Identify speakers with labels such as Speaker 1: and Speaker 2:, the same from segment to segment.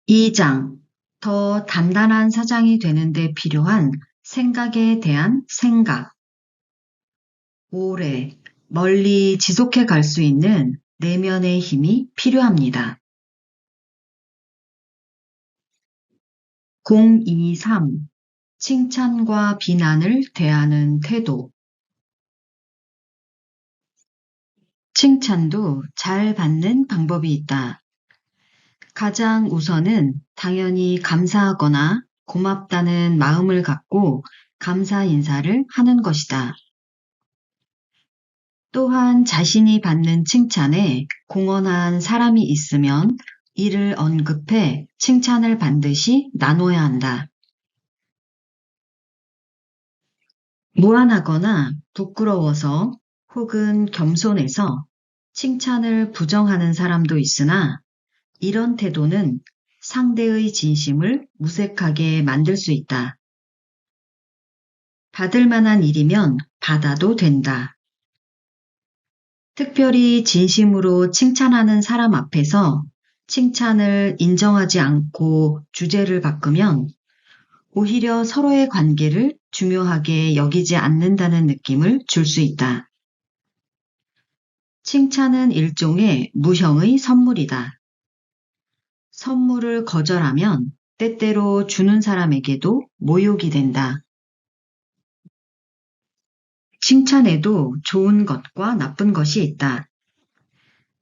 Speaker 1: 2장. 더 단단한 사장이 되는 데 필요한 생각에 대한 생각. 오래, 멀리 지속해 갈 수 있는 내면의 힘이 필요합니다. 023. 칭찬과 비난을 대하는 태도. 칭찬도 잘 받는 방법이 있다. 가장 우선은 당연히 감사하거나 고맙다는 마음을 갖고 감사 인사를 하는 것이다. 또한 자신이 받는 칭찬에 공헌한 사람이 있으면 이를 언급해 칭찬을 반드시 나눠야 한다. 무안하거나 부끄러워서 혹은 겸손해서 칭찬을 부정하는 사람도 있으나 이런 태도는 상대의 진심을 무색하게 만들 수 있다. 받을 만한 일이면 받아도 된다. 특별히 진심으로 칭찬하는 사람 앞에서 칭찬을 인정하지 않고 주제를 바꾸면 오히려 서로의 관계를 중요하게 여기지 않는다는 느낌을 줄 수 있다. 칭찬은 일종의 무형의 선물이다. 선물을 거절하면 때때로 주는 사람에게도 모욕이 된다. 칭찬에도 좋은 것과 나쁜 것이 있다.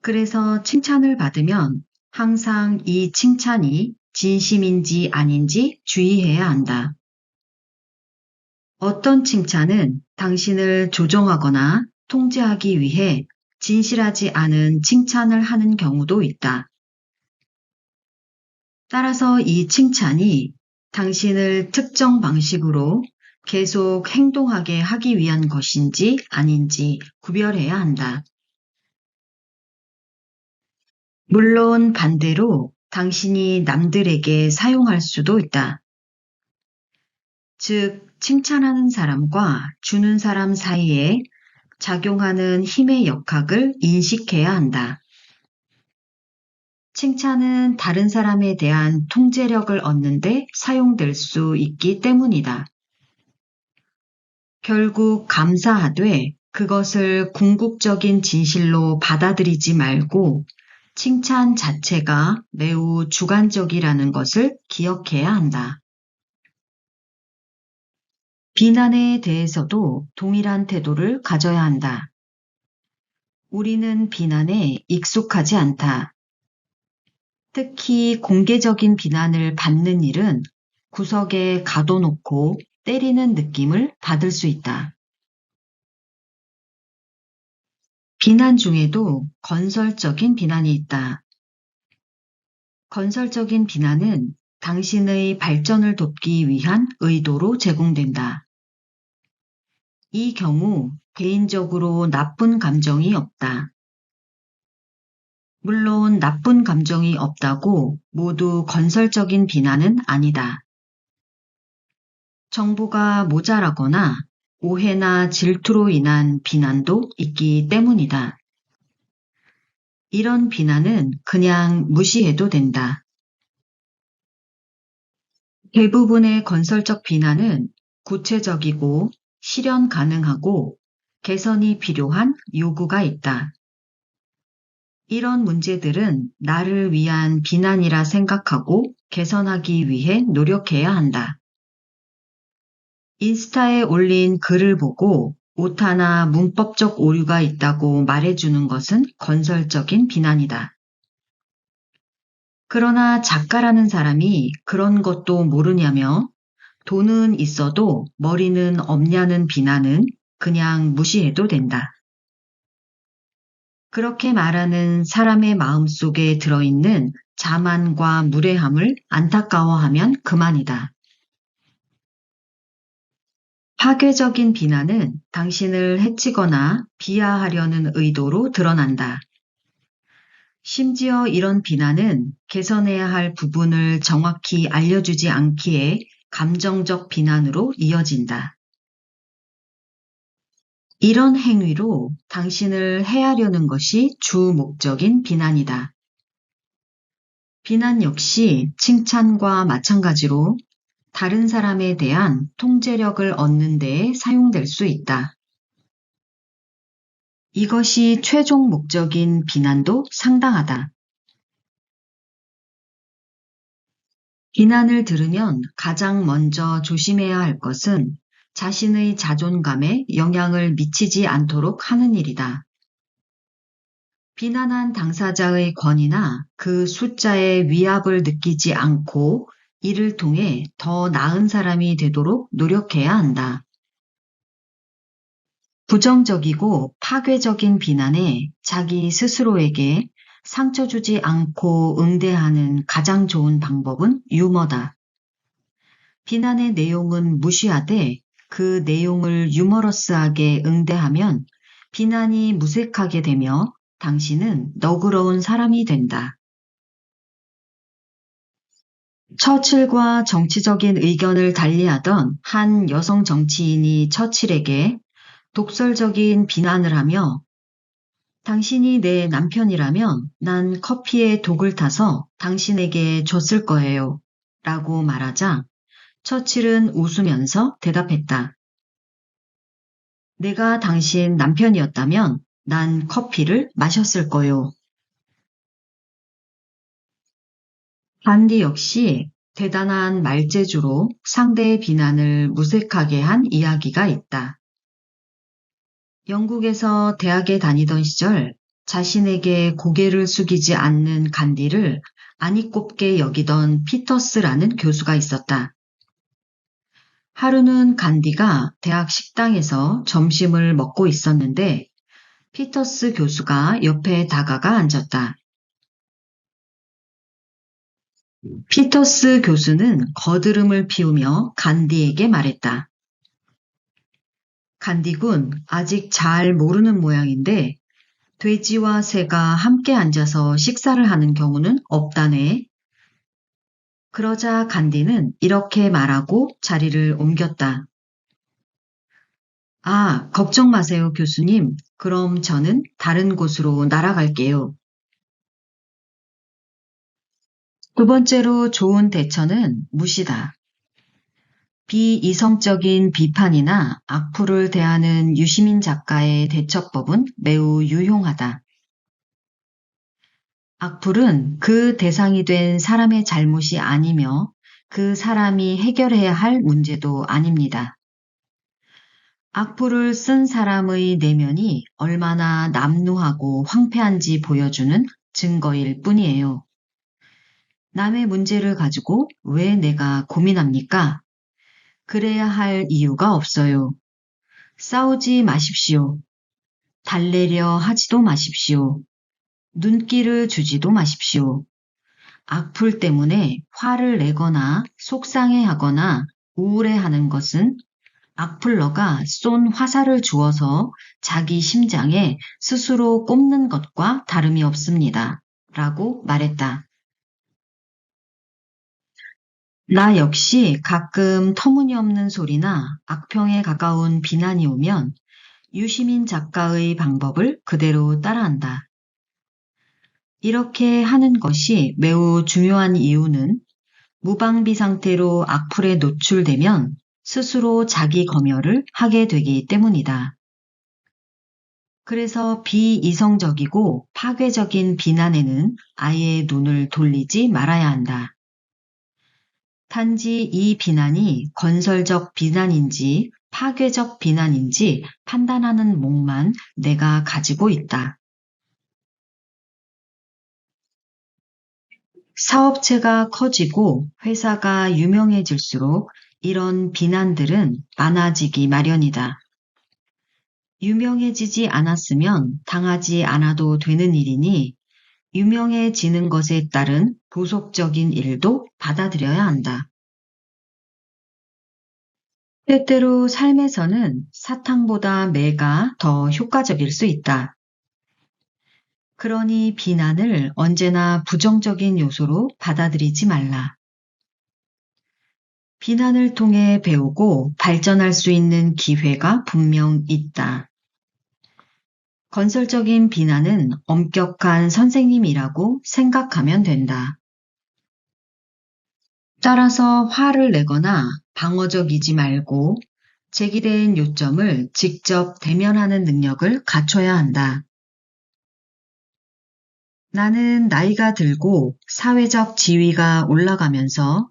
Speaker 1: 그래서 칭찬을 받으면 항상 이 칭찬이 진심인지 아닌지 주의해야 한다. 어떤 칭찬은 당신을 조종하거나 통제하기 위해 진실하지 않은 칭찬을 하는 경우도 있다. 따라서 이 칭찬이 당신을 특정 방식으로 계속 행동하게 하기 위한 것인지 아닌지 구별해야 한다. 물론 반대로 당신이 남들에게 사용할 수도 있다. 즉, 칭찬하는 사람과 주는 사람 사이에 작용하는 힘의 역학을 인식해야 한다. 칭찬은 다른 사람에 대한 통제력을 얻는데 사용될 수 있기 때문이다. 결국 감사하되 그것을 궁극적인 진실로 받아들이지 말고 칭찬 자체가 매우 주관적이라는 것을 기억해야 한다. 비난에 대해서도 동일한 태도를 가져야 한다. 우리는 비난에 익숙하지 않다. 특히 공개적인 비난을 받는 일은 구석에 가둬놓고 때리는 느낌을 받을 수 있다. 비난 중에도 건설적인 비난이 있다. 건설적인 비난은 당신의 발전을 돕기 위한 의도로 제공된다. 이 경우 개인적으로 나쁜 감정이 없다. 물론 나쁜 감정이 없다고 모두 건설적인 비난은 아니다. 정보가 모자라거나 오해나 질투로 인한 비난도 있기 때문이다. 이런 비난은 그냥 무시해도 된다. 대부분의 건설적 비난은 구체적이고 실현 가능하고 개선이 필요한 요구가 있다. 이런 문제들은 나를 위한 비난이라 생각하고 개선하기 위해 노력해야 한다. 인스타에 올린 글을 보고 오타나 문법적 오류가 있다고 말해주는 것은 건설적인 비난이다. 그러나 작가라는 사람이 그런 것도 모르냐며 돈은 있어도 머리는 없냐는 비난은 그냥 무시해도 된다. 그렇게 말하는 사람의 마음속에 들어있는 자만과 무례함을 안타까워하면 그만이다. 파괴적인 비난은 당신을 해치거나 비하하려는 의도로 드러난다. 심지어 이런 비난은 개선해야 할 부분을 정확히 알려주지 않기에 감정적 비난으로 이어진다. 이런 행위로 당신을 해하려는 것이 주 목적인 비난이다. 비난 역시 칭찬과 마찬가지로 다른 사람에 대한 통제력을 얻는 데 사용될 수 있다. 이것이 최종 목적인 비난도 상당하다. 비난을 들으면 가장 먼저 조심해야 할 것은 자신의 자존감에 영향을 미치지 않도록 하는 일이다. 비난한 당사자의 권위나 그 숫자의 위압을 느끼지 않고 이를 통해 더 나은 사람이 되도록 노력해야 한다. 부정적이고 파괴적인 비난에 자기 스스로에게 상처 주지 않고 응대하는 가장 좋은 방법은 유머다. 비난의 내용은 무시하되 그 내용을 유머러스하게 응대하면 비난이 무색하게 되며 당신은 너그러운 사람이 된다. 처칠과 정치적인 의견을 달리하던 한 여성 정치인이 처칠에게 독설적인 비난을 하며 당신이 내 남편이라면 난 커피에 독을 타서 당신에게 줬을 거예요. 라고 말하자 처칠은 웃으면서 대답했다. 내가 당신 남편이었다면 난 커피를 마셨을 거요. 간디 역시 대단한 말재주로 상대의 비난을 무색하게 한 이야기가 있다. 영국에서 대학에 다니던 시절 자신에게 고개를 숙이지 않는 간디를 아니 꼽게 여기던 피터스라는 교수가 있었다. 하루는 간디가 대학 식당에서 점심을 먹고 있었는데 피터스 교수가 옆에 다가가 앉았다. 피터스 교수는 거드름을 피우며 간디에게 말했다. 간디군, 아직 잘 모르는 모양인데 돼지와 새가 함께 앉아서 식사를 하는 경우는 없다네. 그러자 간디는 이렇게 말하고 자리를 옮겼다. 아, 걱정 마세요, 교수님. 그럼 저는 다른 곳으로 날아갈게요. 두 번째로 좋은 대처는 무시다. 비이성적인 비판이나 악플을 대하는 유시민 작가의 대처법은 매우 유용하다. 악플은 그 대상이 된 사람의 잘못이 아니며 그 사람이 해결해야 할 문제도 아닙니다. 악플을 쓴 사람의 내면이 얼마나 남루하고 황폐한지 보여주는 증거일 뿐이에요. 남의 문제를 가지고 왜 내가 고민합니까? 그래야 할 이유가 없어요. 싸우지 마십시오. 달래려 하지도 마십시오. 눈길을 주지도 마십시오. 악플 때문에 화를 내거나 속상해하거나 우울해하는 것은 악플러가 쏜 화살을 주어서 자기 심장에 스스로 꼽는 것과 다름이 없습니다. 라고 말했다. 나 역시 가끔 터무니없는 소리나 악평에 가까운 비난이 오면 유시민 작가의 방법을 그대로 따라한다. 이렇게 하는 것이 매우 중요한 이유는 무방비 상태로 악플에 노출되면 스스로 자기 검열을 하게 되기 때문이다. 그래서 비이성적이고 파괴적인 비난에는 아예 눈을 돌리지 말아야 한다. 단지 이 비난이 건설적 비난인지 파괴적 비난인지 판단하는 몫만 내가 가지고 있다. 사업체가 커지고 회사가 유명해질수록 이런 비난들은 많아지기 마련이다. 유명해지지 않았으면 당하지 않아도 되는 일이니 유명해지는 것에 따른 부속적인 일도 받아들여야 한다. 때때로 삶에서는 사탕보다 매가 더 효과적일 수 있다. 그러니 비난을 언제나 부정적인 요소로 받아들이지 말라. 비난을 통해 배우고 발전할 수 있는 기회가 분명 있다. 건설적인 비난은 엄격한 선생님이라고 생각하면 된다. 따라서 화를 내거나 방어적이지 말고 제기된 요점을 직접 대면하는 능력을 갖춰야 한다. 나는 나이가 들고 사회적 지위가 올라가면서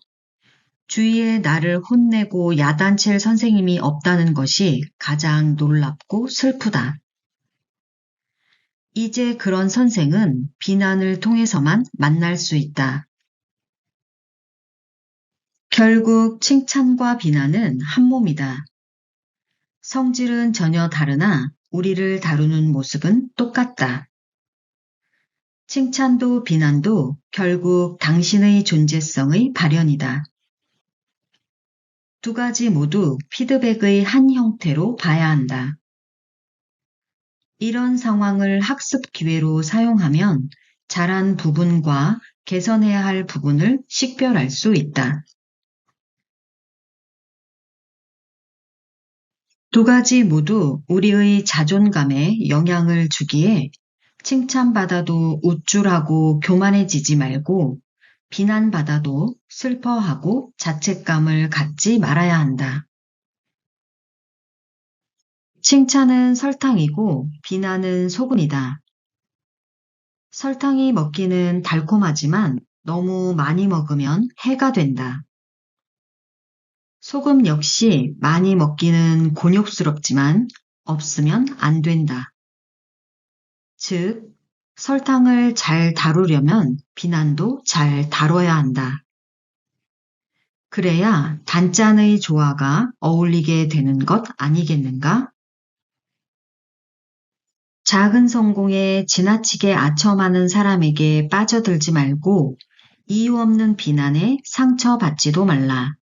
Speaker 1: 주위에 나를 혼내고 야단칠 선생님이 없다는 것이 가장 놀랍고 슬프다. 이제 그런 선생은 비난을 통해서만 만날 수 있다. 결국 칭찬과 비난은 한 몸이다. 성질은 전혀 다르나 우리를 다루는 모습은 똑같다. 칭찬도 비난도 결국 당신의 존재성의 발현이다. 두 가지 모두 피드백의 한 형태로 봐야 한다. 이런 상황을 학습 기회로 사용하면 잘한 부분과 개선해야 할 부분을 식별할 수 있다. 두 가지 모두 우리의 자존감에 영향을 주기에 칭찬받아도 우쭐하고 교만해지지 말고 비난받아도 슬퍼하고 자책감을 갖지 말아야 한다. 칭찬은 설탕이고 비난은 소금이다. 설탕이 먹기는 달콤하지만 너무 많이 먹으면 해가 된다. 소금 역시 많이 먹기는 곤욕스럽지만 없으면 안 된다. 즉, 설탕을 잘 다루려면 비난도 잘 다뤄야 한다. 그래야 단짠의 조화가 어울리게 되는 것 아니겠는가? 작은 성공에 지나치게 아첨하는 사람에게 빠져들지 말고 이유 없는 비난에 상처받지도 말라.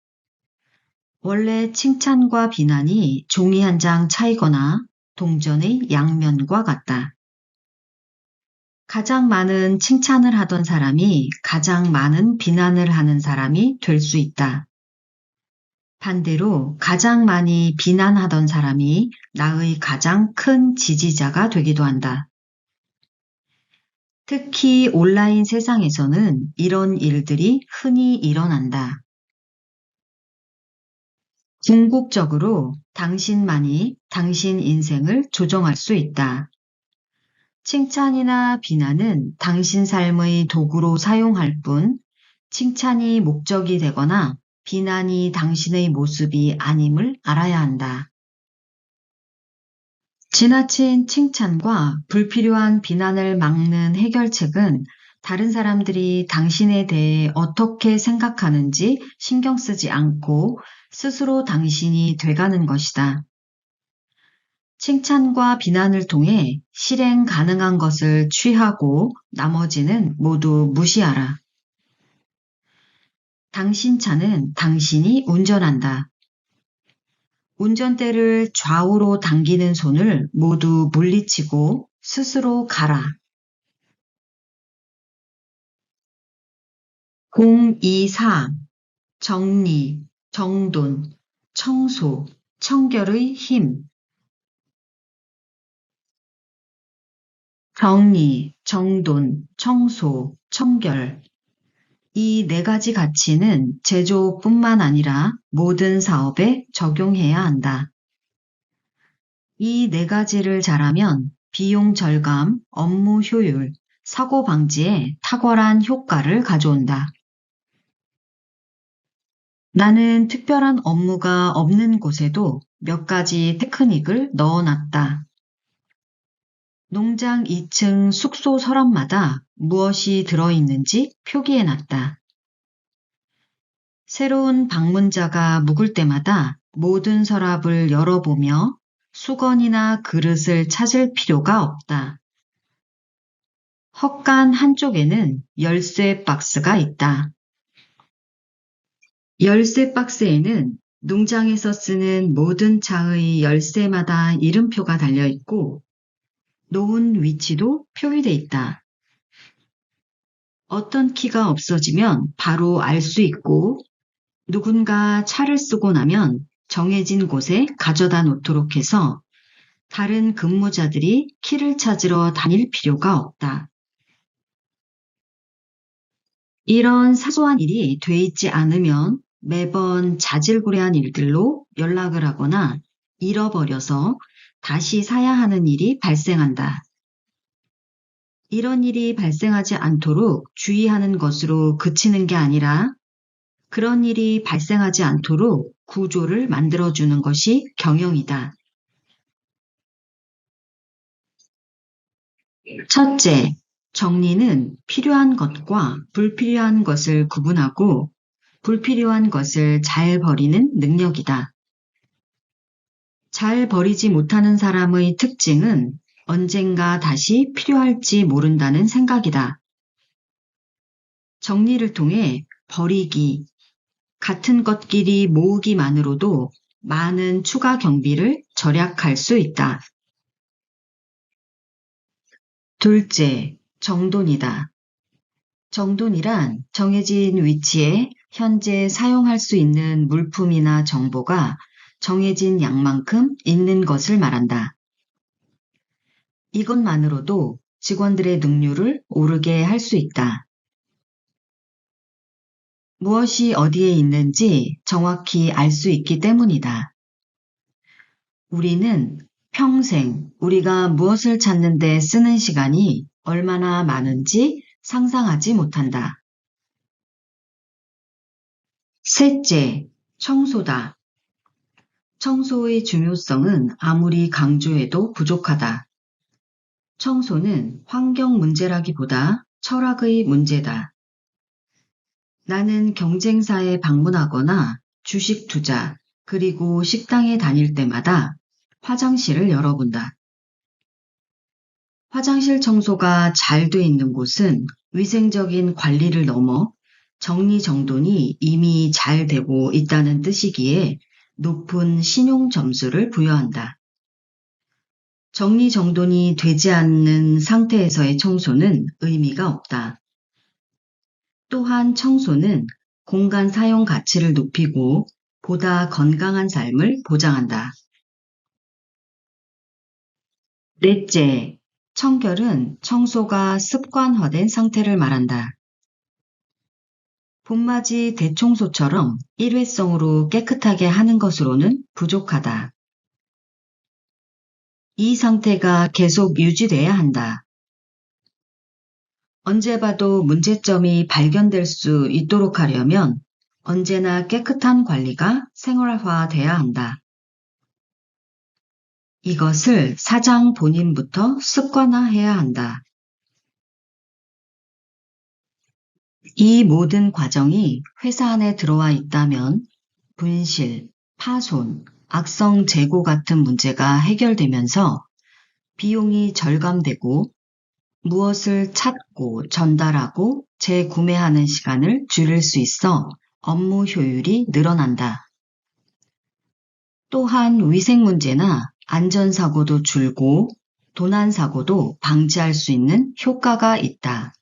Speaker 1: 원래 칭찬과 비난이 종이 한 장 차이거나 동전의 양면과 같다. 가장 많은 칭찬을 하던 사람이 가장 많은 비난을 하는 사람이 될 수 있다. 반대로 가장 많이 비난하던 사람이 나의 가장 큰 지지자가 되기도 한다. 특히 온라인 세상에서는 이런 일들이 흔히 일어난다. 궁극적으로 당신만이 당신 인생을 조정할 수 있다. 칭찬이나 비난은 당신 삶의 도구로 사용할 뿐, 칭찬이 목적이 되거나 비난이 당신의 모습이 아님을 알아야 한다. 지나친 칭찬과 불필요한 비난을 막는 해결책은 다른 사람들이 당신에 대해 어떻게 생각하는지 신경 쓰지 않고 스스로 당신이 돼가는 것이다. 칭찬과 비난을 통해 실행 가능한 것을 취하고 나머지는 모두 무시하라. 당신 차는 당신이 운전한다. 운전대를 좌우로 당기는 손을 모두 물리치고 스스로 가라. 024. 정리, 정돈, 청소, 청결의 힘. 정리, 정돈, 청소, 청결. 이 네 가지 가치는 제조뿐만 아니라 모든 사업에 적용해야 한다. 이 네 가지를 잘하면 비용 절감, 업무 효율, 사고 방지에 탁월한 효과를 가져온다. 나는 특별한 업무가 없는 곳에도 몇 가지 테크닉을 넣어놨다. 농장 2층 숙소 서랍마다 무엇이 들어있는지 표기해놨다. 새로운 방문자가 묵을 때마다 모든 서랍을 열어보며 수건이나 그릇을 찾을 필요가 없다. 헛간 한쪽에는 열쇠 박스가 있다. 열쇠 박스에는 농장에서 쓰는 모든 차의 열쇠마다 이름표가 달려있고 놓은 위치도 표기돼 있다. 어떤 키가 없어지면 바로 알 수 있고 누군가 차를 쓰고 나면 정해진 곳에 가져다 놓도록 해서 다른 근무자들이 키를 찾으러 다닐 필요가 없다. 이런 사소한 일이 돼 있지 않으면 매번 자질구레한 일들로 연락을 하거나 잃어버려서 다시 사야 하는 일이 발생한다. 이런 일이 발생하지 않도록 주의하는 것으로 그치는 게 아니라 그런 일이 발생하지 않도록 구조를 만들어주는 것이 경영이다. 첫째, 정리는 필요한 것과 불필요한 것을 구분하고 불필요한 것을 잘 버리는 능력이다. 잘 버리지 못하는 사람의 특징은 언젠가 다시 필요할지 모른다는 생각이다. 정리를 통해 버리기, 같은 것끼리 모으기만으로도 많은 추가 경비를 절약할 수 있다. 둘째, 정돈이다. 정돈이란 정해진 위치에 현재 사용할 수 있는 물품이나 정보가 정해진 양만큼 있는 것을 말한다. 이것만으로도 직원들의 능률을 오르게 할 수 있다. 무엇이 어디에 있는지 정확히 알 수 있기 때문이다. 우리는 평생 우리가 무엇을 찾는 데 쓰는 시간이 얼마나 많은지 상상하지 못한다. 셋째, 청소다. 청소의 중요성은 아무리 강조해도 부족하다. 청소는 환경 문제라기보다 철학의 문제다. 나는 경쟁사에 방문하거나 주식 투자, 그리고 식당에 다닐 때마다 화장실을 열어본다. 화장실 청소가 잘 돼 있는 곳은 위생적인 관리를 넘어 정리정돈이 이미 잘 되고 있다는 뜻이기에 높은 신용 점수를 부여한다. 정리정돈이 되지 않는 상태에서의 청소는 의미가 없다. 또한 청소는 공간 사용 가치를 높이고 보다 건강한 삶을 보장한다. 넷째, 청결은 청소가 습관화된 상태를 말한다. 봄맞이 대청소처럼 일회성으로 깨끗하게 하는 것으로는 부족하다. 이 상태가 계속 유지돼야 한다. 언제 봐도 문제점이 발견될 수 있도록 하려면 언제나 깨끗한 관리가 생활화돼야 한다. 이것을 사장 본인부터 습관화해야 한다. 이 모든 과정이 회사 안에 들어와 있다면 분실, 파손, 악성 재고 같은 문제가 해결되면서 비용이 절감되고 무엇을 찾고 전달하고 재구매하는 시간을 줄일 수 있어 업무 효율이 늘어난다. 또한 위생 문제나 안전사고도 줄고 도난사고도 방지할 수 있는 효과가 있다.